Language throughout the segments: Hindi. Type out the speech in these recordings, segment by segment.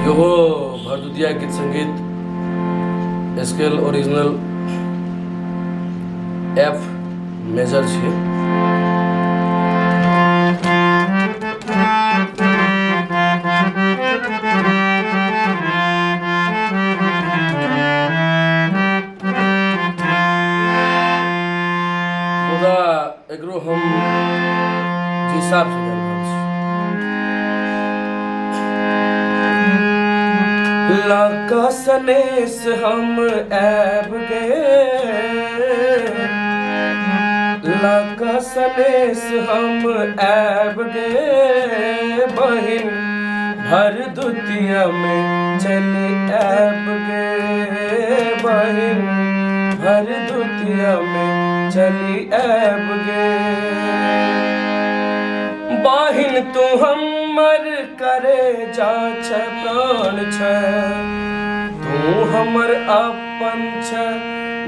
यो भरदुतिया गीत संगीत स्केल ओरिजिनल एफ मेजर छे। मुदा एकरो हम हिसाब से लाका सनेस हम ऐब गे, लाका सनेस हम ऐब गे, बहिन भरदुतिया में चली ऐब गे, बहिन भरदुतिया में चली ऐब गे। बहिन तू हमर करे जा छ प्राण छ, तू हमर अपन छ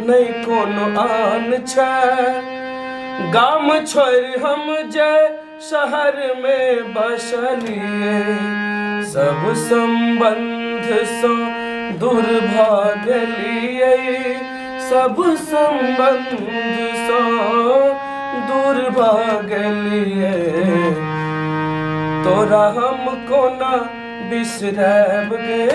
नहीं कोनो आन छ। गाम छोड़ हम जय शहर में बसलिए, सब संबंध सो दूर भागलिए, सब संबंध सो दूर भागलिए। तोरा हम कोना बिसरब गे,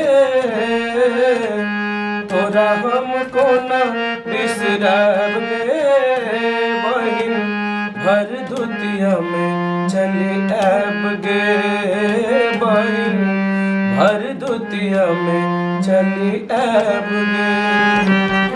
तोरा हम कोना बिसरब गे, बहिन भरदुतिया में चली ऐब गे, बहिन भरदुतिया में चली ऐब गे।